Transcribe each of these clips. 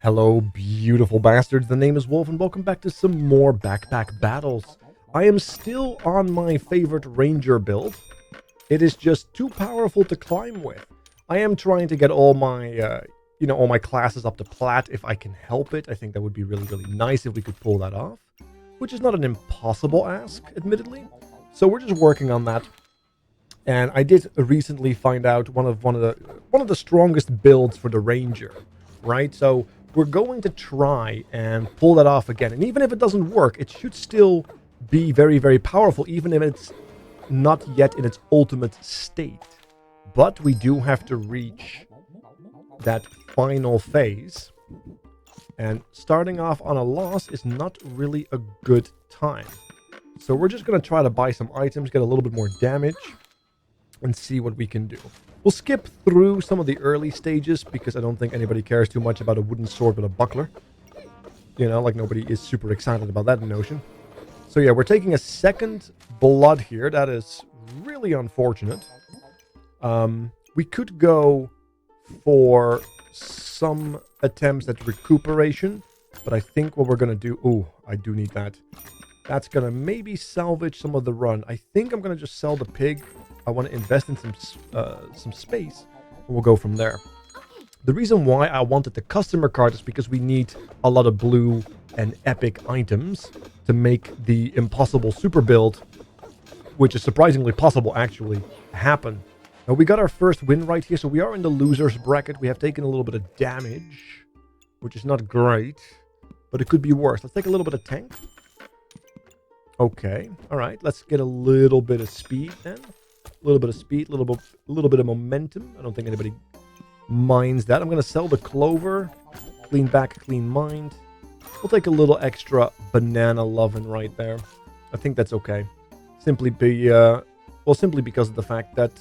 Hello, beautiful bastards. The name is Wolf, and welcome back to some more backpack battles. I am still on my favorite ranger build. It is just too powerful to climb with. I am trying to get all my, all my classes up to plat if I can help it. I think that would be really, really nice if we could pull that off, which is not an impossible ask, admittedly. So we're just working on that. And I did recently find out one of the strongest builds for the ranger, right? So we're going to try and pull that off again. And even if it doesn't work, it should still be very, very powerful, even if it's not yet in its ultimate state. But we do have to reach that final phase. And starting off on a loss is not really a good time. So we're just going to try to buy some items, get a little bit more damage, and see what we can do. We'll skip through some of the early stages because I don't think anybody cares too much about a wooden sword with a buckler. You know, like nobody is super excited about that notion. So yeah, we're taking a second blood here. That is really unfortunate. We could go for some attempts at recuperation, but I think what we're going to do... Oh, I do need that. That's going to maybe salvage some of the run. I think I'm going to just sell the pig. I want to invest in some space, and we'll go from there. The reason why I wanted the customer card is because we need a lot of blue and epic items to make the impossible super build, which is surprisingly possible actually, happen. Now we got our first win right here, so we are in the losers bracket. We have taken a little bit of damage, which is not great, but it could be worse. Let's take a little bit of tank. Okay, all right, let's get a little bit of speed then. A little bit of speed, a little bit of momentum. I don't think anybody minds that. I'm going to sell the clover. Clean back, clean mind. We'll take a little extra banana lovin' right there. I think that's okay. Simply because of the fact that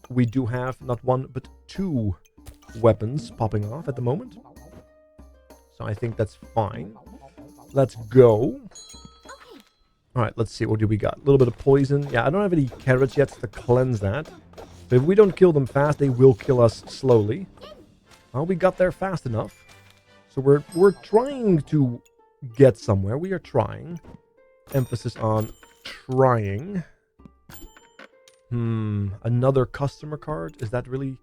we do have not one, but two weapons popping off at the moment. So I think that's fine. Let's go. All right, let's see. What do we got? A little bit of poison. Yeah, I don't have any carrots yet to cleanse that. So if we don't kill them fast, they will kill us slowly. Well, we got there fast enough. So we're trying to get somewhere. We are trying. Emphasis on trying. Another customer card? Is that really...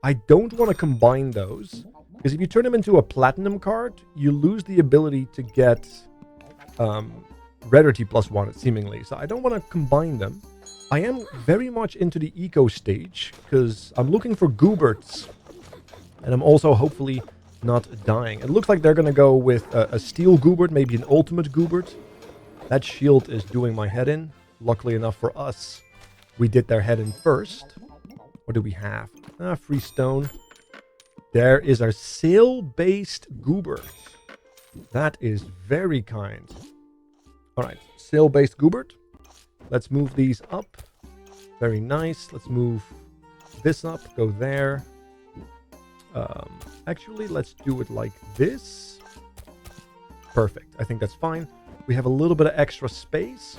I don't want to combine those. Because if you turn them into a platinum card, you lose the ability to get... rarity +1 seemingly, so I don't want to combine them. I am very much into the eco stage because I'm looking for gooberts, and I'm also hopefully not dying. It looks like they're going to go with a steel goobert, maybe an ultimate goobert. That shield is doing my head in. Luckily enough for us, we did their head in first. What do we have? Free stone. There is our sail-based goobert. That is very kind. Alright, sail-based goobert. Let's move these up. Very nice. Let's move this up. Go there. Actually, let's do it like this. Perfect. I think that's fine. We have a little bit of extra space.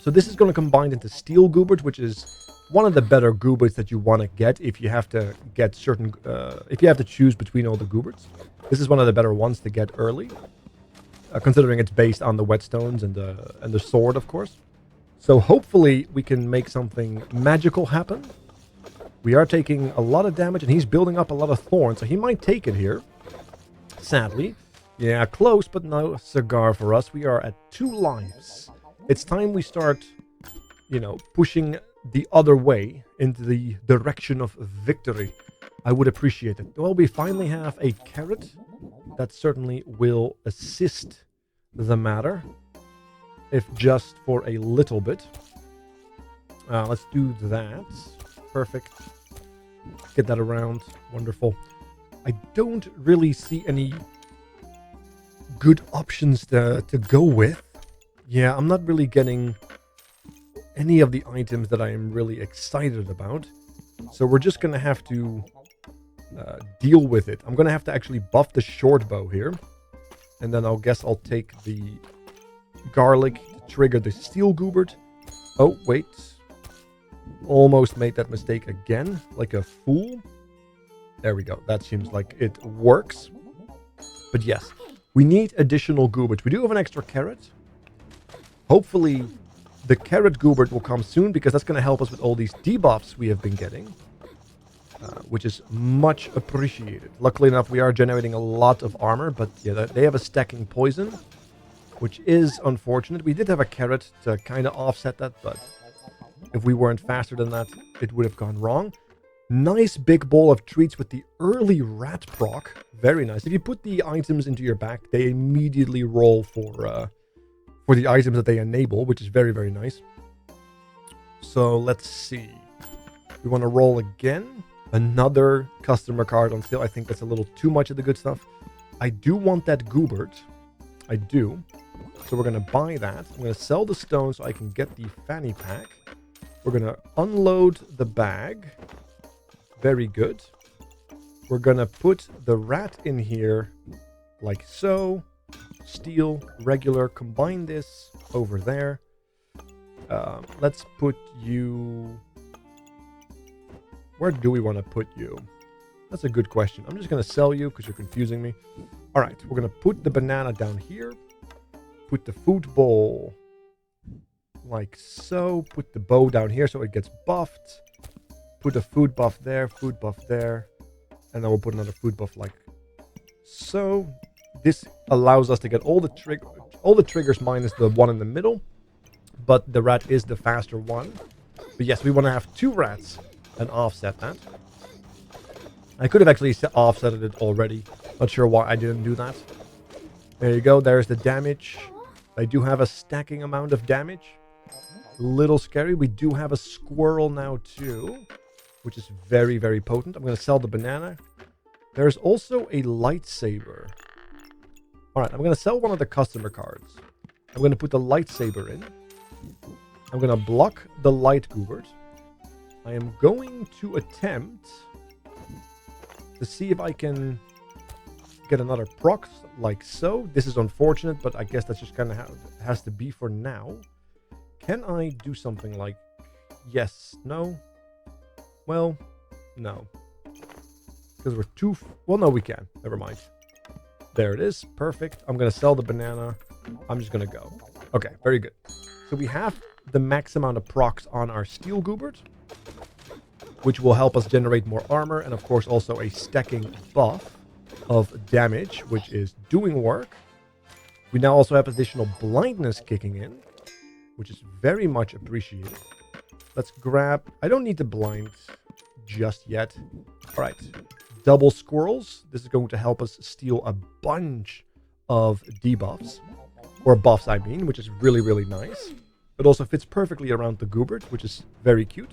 So this is going to combine into steel goobert, which is one of the better gooberts that you want to get if you have to get certain... if you have to choose between all the gooberts. This is one of the better ones to get early. Considering it's based on the whetstones and the sword, of course. So hopefully we can make something magical happen. We are taking a lot of damage, and he's building up a lot of thorns, so he might take it here. Sadly. Yeah, close, but no cigar for us. We are at 2 lives. It's time we start, pushing the other way into the direction of victory. I would appreciate it. Well, we finally have a carrot. That certainly will assist the matter, if just for a little bit. Let's do that. Perfect. Get that around. Wonderful. I don't really see any good options to go with. Yeah, I'm not really getting any of the items that I am really excited about. So we're just going to have to deal with it. I'm going to have to actually buff the short bow here. And then I'll take the garlic to trigger the steel goobert. Oh, wait. Almost made that mistake again, like a fool. There we go. That seems like it works. But yes, we need additional goobert. We do have an extra carrot. Hopefully, the carrot goobert will come soon because that's going to help us with all these debuffs we have been getting. Which is much appreciated. Luckily enough, we are generating a lot of armor, but yeah, they have a stacking poison, which is unfortunate. We did have a carrot to kind of offset that, but if we weren't faster than that, it would have gone wrong. Nice big bowl of treats with the early rat proc. Very nice. If you put the items into your back, they immediately roll for the items that they enable, which is very, very nice. So let's see. We want to roll again. Another customer card on sale. I think that's a little too much of the good stuff. I do want that goobert. I do. So we're going to buy that. I'm going to sell the stone so I can get the fanny pack. We're going to unload the bag. Very good. We're going to put the rat in here like so. Steel, regular. Combine this over there. Let's put you... Where do we want to put you? That's a good question. I'm just going to sell you because you're confusing me. All right, we're going to put the banana down here. Put the food bowl like so. Put the bow down here so it gets buffed. Put a food buff there, and then we'll put another food buff like so. This allows us to get all the triggers minus the one in the middle, but the rat is the faster one. But yes, we want to have 2 rats and offset that. I could have actually offsetted it already. Not sure why I didn't do that. There you go. There's the damage. I do have a stacking amount of damage. A little scary. We do have a squirrel now too, which is very, very potent. I'm going to sell the banana. There's also a lightsaber. All right, I'm going to sell one of the customer cards. I'm going to put the lightsaber in. I'm going to block the light goobert. I am going to attempt to see if I can get another proc like so. This is unfortunate, but I guess that's just kind of how it has to be for now. Can I do something like yes, no? Well, no. Because we're too... Well, no, we can. Never mind. There it is. Perfect. I'm going to sell the banana. I'm just going to go. Okay, very good. So we have the max amount of procs on our steel goobert, which will help us generate more armor, and of course also a stacking buff of damage, which is doing work. We now also have additional blindness kicking in, which is very much appreciated. Let's grab... I don't need the blind just yet. All right. Double squirrels. This is going to help us steal a bunch of debuffs. Or buffs, I mean, which is really, really nice. It also fits perfectly around the goobert, which is very cute.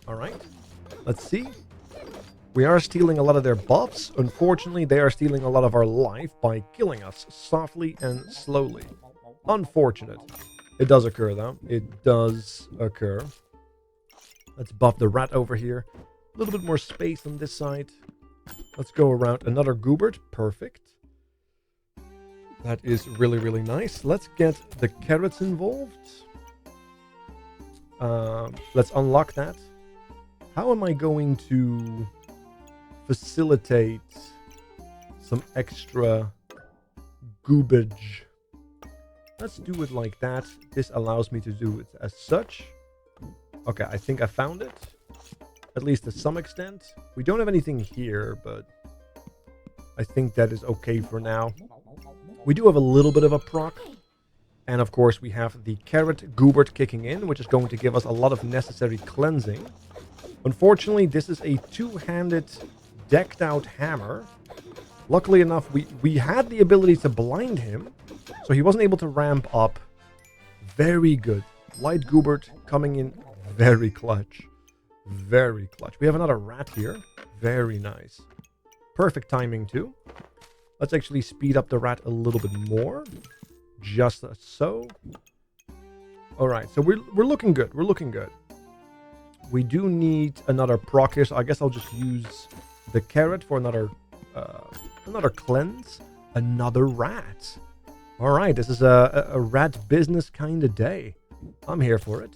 All right. Let's see. We are stealing a lot of their buffs. Unfortunately, they are stealing a lot of our life by killing us softly and slowly. Unfortunate. It does occur, though. It does occur. Let's buff the rat over here. A little bit more space on this side. Let's go around another goobert. Perfect. That is really, really nice. Let's get the carrots involved. Let's unlock that. How am I going to facilitate some extra goobage? Let's do it like that. This allows me to do it as such. Okay, I think I found it. At least to some extent. We don't have anything here, but I think that is okay for now. We do have a little bit of a proc. And of course we have the carrot goobert kicking in, which is going to give us a lot of necessary cleansing. Unfortunately, this is a two-handed decked out hammer. Luckily enough, we had the ability to blind him, so he wasn't able to ramp up. Very good. Light goobert coming in very clutch. Very clutch. We have another rat here. Very nice. Perfect timing too. Let's actually speed up the rat a little bit more. Just so. Alright, so we're looking good. We're looking good. We do need another proc here, so I guess I'll just use the carrot for another cleanse. Another rat. Alright, this is a rat business kind of day. I'm here for it.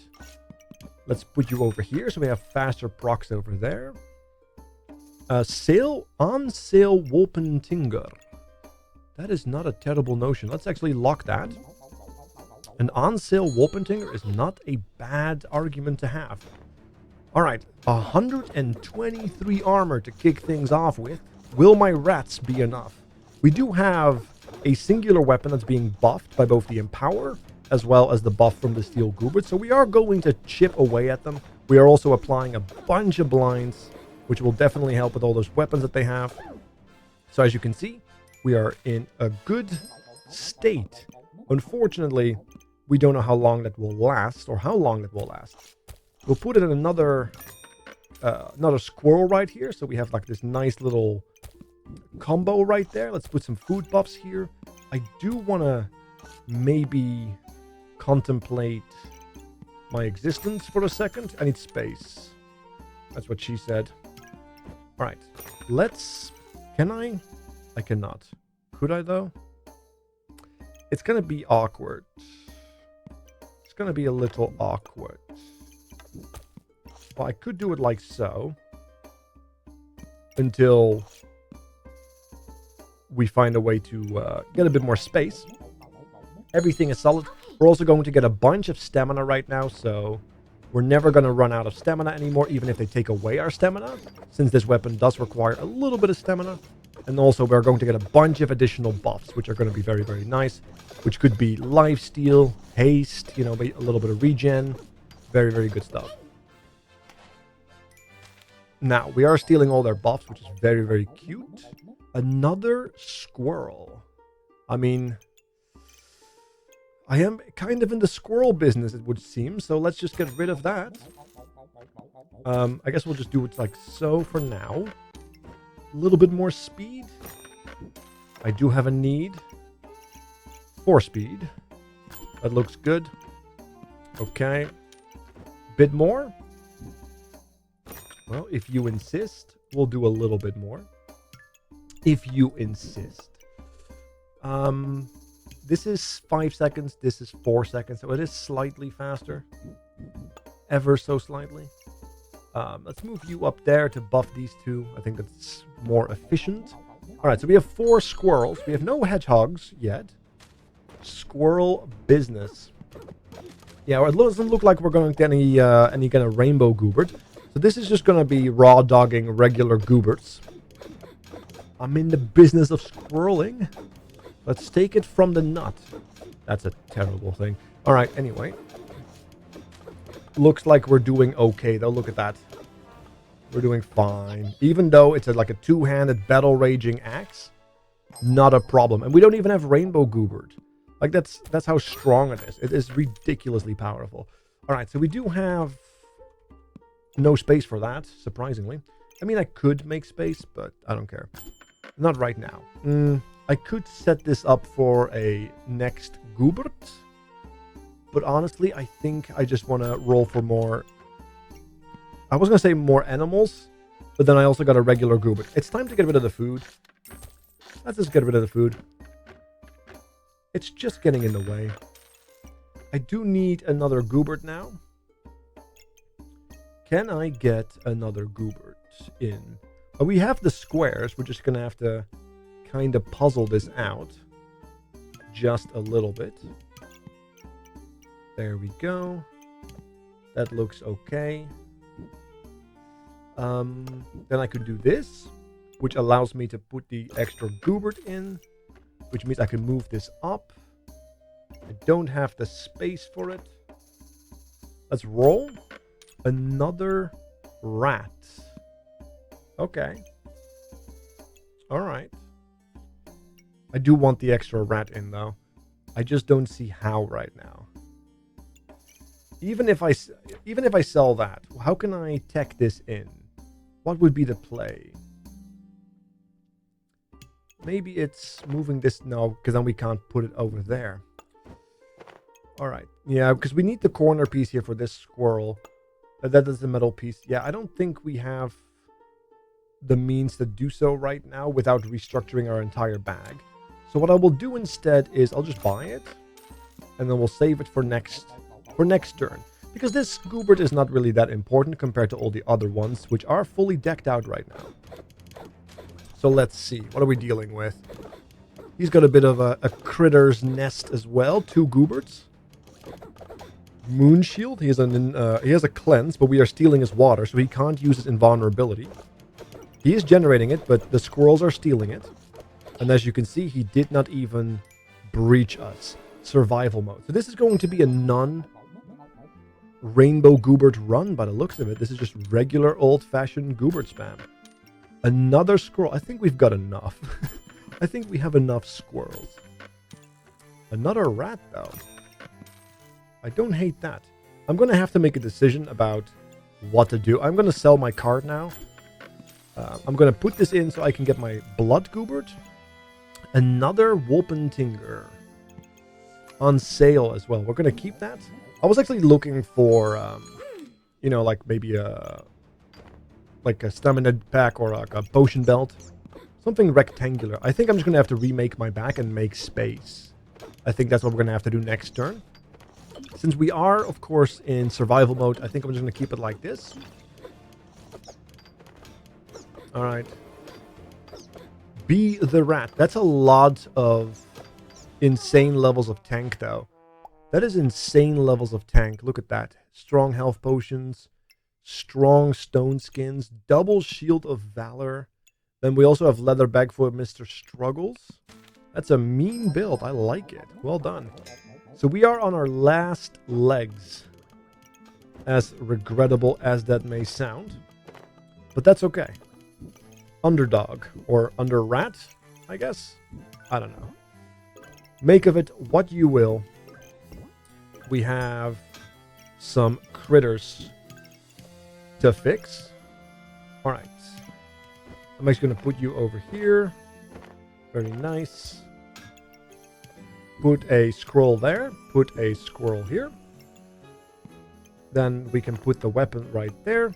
Let's put you over here so we have faster procs over there. On sale Wolpentinger. That is not a terrible notion. Let's actually lock that. An on-sale Wolpentinger is not a bad argument to have. Alright, 123 armor to kick things off with. Will my rats be enough? We do have a singular weapon that's being buffed by both the Empower as well as the buff from the Steel Goobert, so we are going to chip away at them. We are also applying a bunch of blinds, which will definitely help with all those weapons that they have. So as you can see, we are in a good state. Unfortunately, we don't know how long that will last, or how long it will last. We'll put it in another squirrel right here, so we have like this nice little combo right there. Let's put some food buffs here. I do want to maybe contemplate my existence for a second. I need space. That's what she said. All right, can I? I cannot. Could I though? It's gonna be awkward. It's gonna be a little awkward. Well, I could do it like so. Until we find a way to get a bit more space. Everything is solid. We're also going to get a bunch of stamina right now, so we're never going to run out of stamina anymore, even if they take away our stamina, since this weapon does require a little bit of stamina. And also we're going to get a bunch of additional buffs, which are going to be very, very nice, which could be lifesteal, haste, you know, a little bit of regen. Very, very good stuff. Now, we are stealing all their buffs, which is very, very cute. Another squirrel. I mean, I am kind of in the squirrel business, it would seem, so let's just get rid of that. I guess we'll just do it like so for now. A little bit more speed. I do have a need for speed. That looks good. Okay. Bit more. Well, if you insist, we'll do a little bit more. If you insist. This is 5 seconds. This is 4 seconds. So it is slightly faster. Ever so slightly. Let's move you up there to buff these two. I think that's more efficient. All right, so we have 4 squirrels. We have no hedgehogs yet. Squirrel business. Yeah, it doesn't look like we're going to get any kind of rainbow goobert. So this is just going to be raw dogging regular gooberts. I'm in the business of squirreling. Let's take it from the nut. That's a terrible thing. All right, anyway. Looks like we're doing okay, though. Look at that. We're doing fine. Even though it's like a two-handed battle raging axe, not a problem. And we don't even have rainbow goobert. Like, that's how strong it is. It is ridiculously powerful. All right, so we do have no space for that, surprisingly. I mean, I could make space, but I don't care. Not right now. I could set this up for a next goobert. But honestly, I think I just want to roll for more. I was going to say more animals, but then I also got a regular goobert. It's time to get rid of the food. Let's just get rid of the food. It's just getting in the way. I do need another goobert now. Can I get another goobert in? We have the squares. We're just going to have to kind of puzzle this out just a little bit. There we go. That looks okay. Then I could do this, which allows me to put the extra goobert in, which means I can move this up. I don't have the space for it. Let's roll. Another rat. Okay. All right. I do want the extra rat in, though. I just don't see how right now. Even if I sell that, how can I tech this in? What would be the play? Maybe it's moving this. No, because then we can't put it over there. All right. Yeah, because we need the corner piece here for this squirrel. That is the metal piece. Yeah, I don't think we have the means to do so right now without restructuring our entire bag. So what I will do instead is I'll just buy it, and then we'll save it for next turn. Because this goobert is not really that important compared to all the other ones, which are fully decked out right now. So let's see. What are we dealing with? He's got a bit of a critter's nest as well. 2 gooberts. Moon shield. He has a cleanse, but we are stealing his water, so he can't use his invulnerability. He is generating it, but the squirrels are stealing it. And as you can see, he did not even breach us. Survival mode. So this is going to be a non-rainbow goobert run by the looks of it. This is just regular old-fashioned goobert spam. Another squirrel. I think we've got enough. I think we have enough squirrels. Another rat, though. I don't hate that. I'm going to have to make a decision about what to do. I'm going to sell my card now. I'm going to put this in so I can get my blood goobert. Another Wolpentinger. On sale as well. We're going to keep that. I was actually looking for, you know, like maybe a stamina pack or like a potion belt. Something rectangular. I think I'm just going to have to remake my back and make space. I think that's what we're going to have to do next turn. Since we are, of course, in survival mode, I think I'm just going to keep it like this. Alright. Be the rat. That's a lot of insane levels of tank, though. That is insane levels of tank. Look at that. Strong health potions. Strong stone skins. Double shield of valor. Then we also have leather bag for Mr. Struggles. That's a mean build. I like it. Well done. So we are on our last legs. As regrettable as that may sound. But that's okay. Underdog. Or under rat, I guess. I don't know. Make of it what you will. We have some critters to fix. Alright. I'm actually going to put you over here. Very nice. Put a scroll there. Put a squirrel here. Then we can put the weapon right there.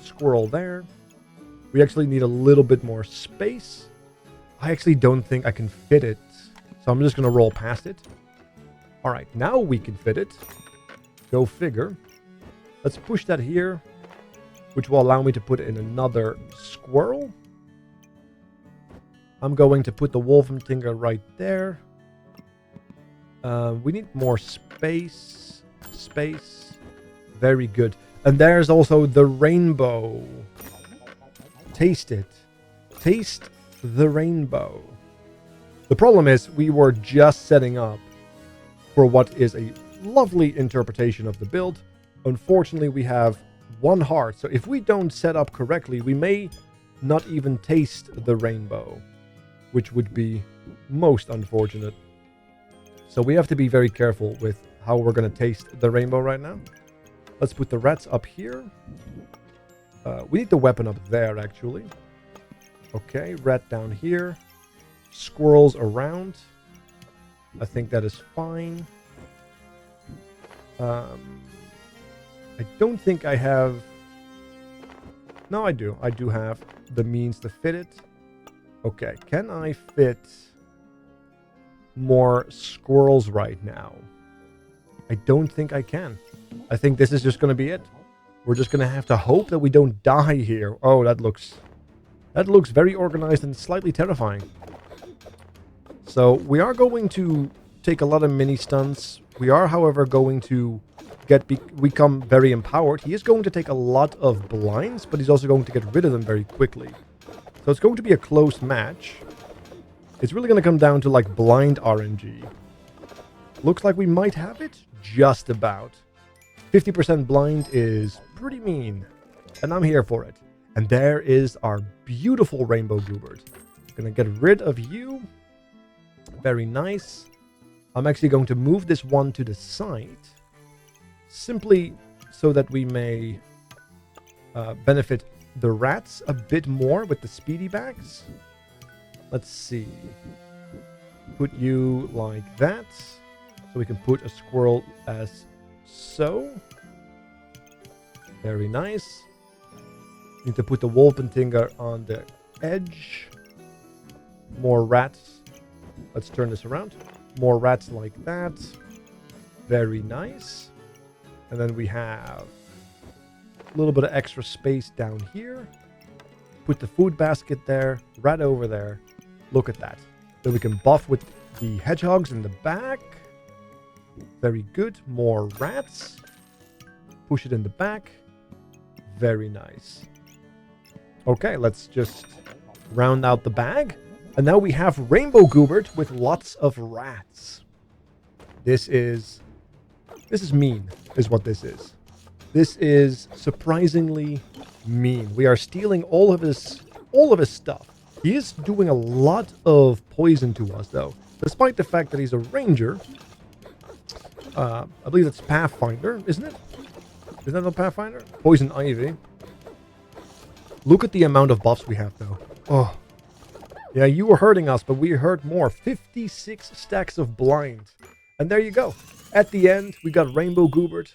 Squirrel there. We actually need a little bit more space. I actually don't think I can fit it. So I'm just going to roll past it. Alright, now we can fit it. Go figure. Let's push that here. Which will allow me to put in another squirrel. I'm going to put the Wolfentinger right there. We need more space. Space. Very good. And there's also the rainbow. Taste it. Taste the rainbow. The problem is we were just setting up for what is a lovely interpretation of the build. Unfortunately, we have 1 heart. So if we don't set up correctly, we may not even taste the rainbow, which would be most unfortunate. So we have to be very careful with how we're going to taste the rainbow right now. Let's put the rats up here. We need the weapon up there, actually. Okay, rat down here. Squirrels around. I think that is fine. I don't think I have... No, I do. I do have the means to fit it. Okay, can I fit more squirrels right now? I don't think I can. I think this is just going to be it. We're just going to have to hope that we don't die here. Oh, that looks very organized and slightly terrifying. So we are going to take a lot of mini stunts. We are, however, going to become very empowered. He is going to take a lot of blinds, but he's also going to get rid of them very quickly. So it's going to be a close match. It's really going to come down to like blind RNG. Looks like we might have it. Just about. 50% blind is pretty mean. And I'm here for it. And there is our beautiful rainbow goobert. Gonna get rid of you. Very nice. I'm actually going to move this one to the side. Simply so that we may benefit the rats a bit more with the speedy bags. Let's see. Put you like that. So we can put a squirrel as so. Very nice. Need to put the Wolpentinger on the edge. More rats. Let's turn this around. More rats like that. Very nice. And then we have a little bit of extra space down here. Put the food basket there. Rat over there. Look at that. Then we can buff with the hedgehogs in the back. Very good. More rats. Push it in the back. Very nice. Okay, let's just round out the bag. And now we have Rainbow Goobert with lots of rats. This is mean, is what this is. This is surprisingly mean. We are stealing all of his stuff. He is doing a lot of poison to us, though. Despite the fact that he's a ranger. I believe that's Pathfinder, isn't it? Isn't that a Pathfinder? Poison Ivy. Look at the amount of buffs we have, though. Oh. Yeah, you were hurting us, but we hurt more. 56 stacks of blind. And there you go. At the end, we got Rainbow Goobert.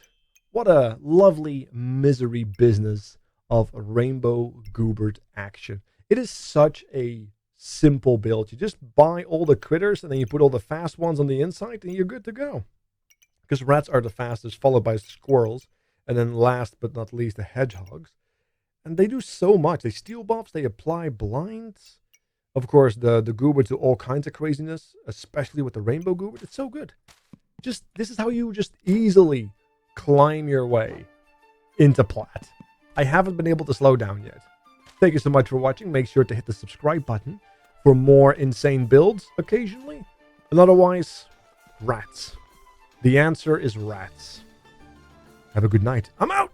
What a lovely misery business of Rainbow Goobert action. It is such a simple build. You just buy all the critters and then you put all the fast ones on the inside and you're good to go. Because rats are the fastest, followed by squirrels. And then last but not least, the hedgehogs. And they do so much. They steal buffs, they apply blinds. Of course, the Goobert do all kinds of craziness, especially with the Rainbow Goobert. It's so good. This is how you just easily climb your way into plat. I haven't been able to slow down yet. Thank you so much for watching. Make sure to hit the subscribe button for more insane builds occasionally. And otherwise, rats. The answer is rats. Have a good night. I'm out!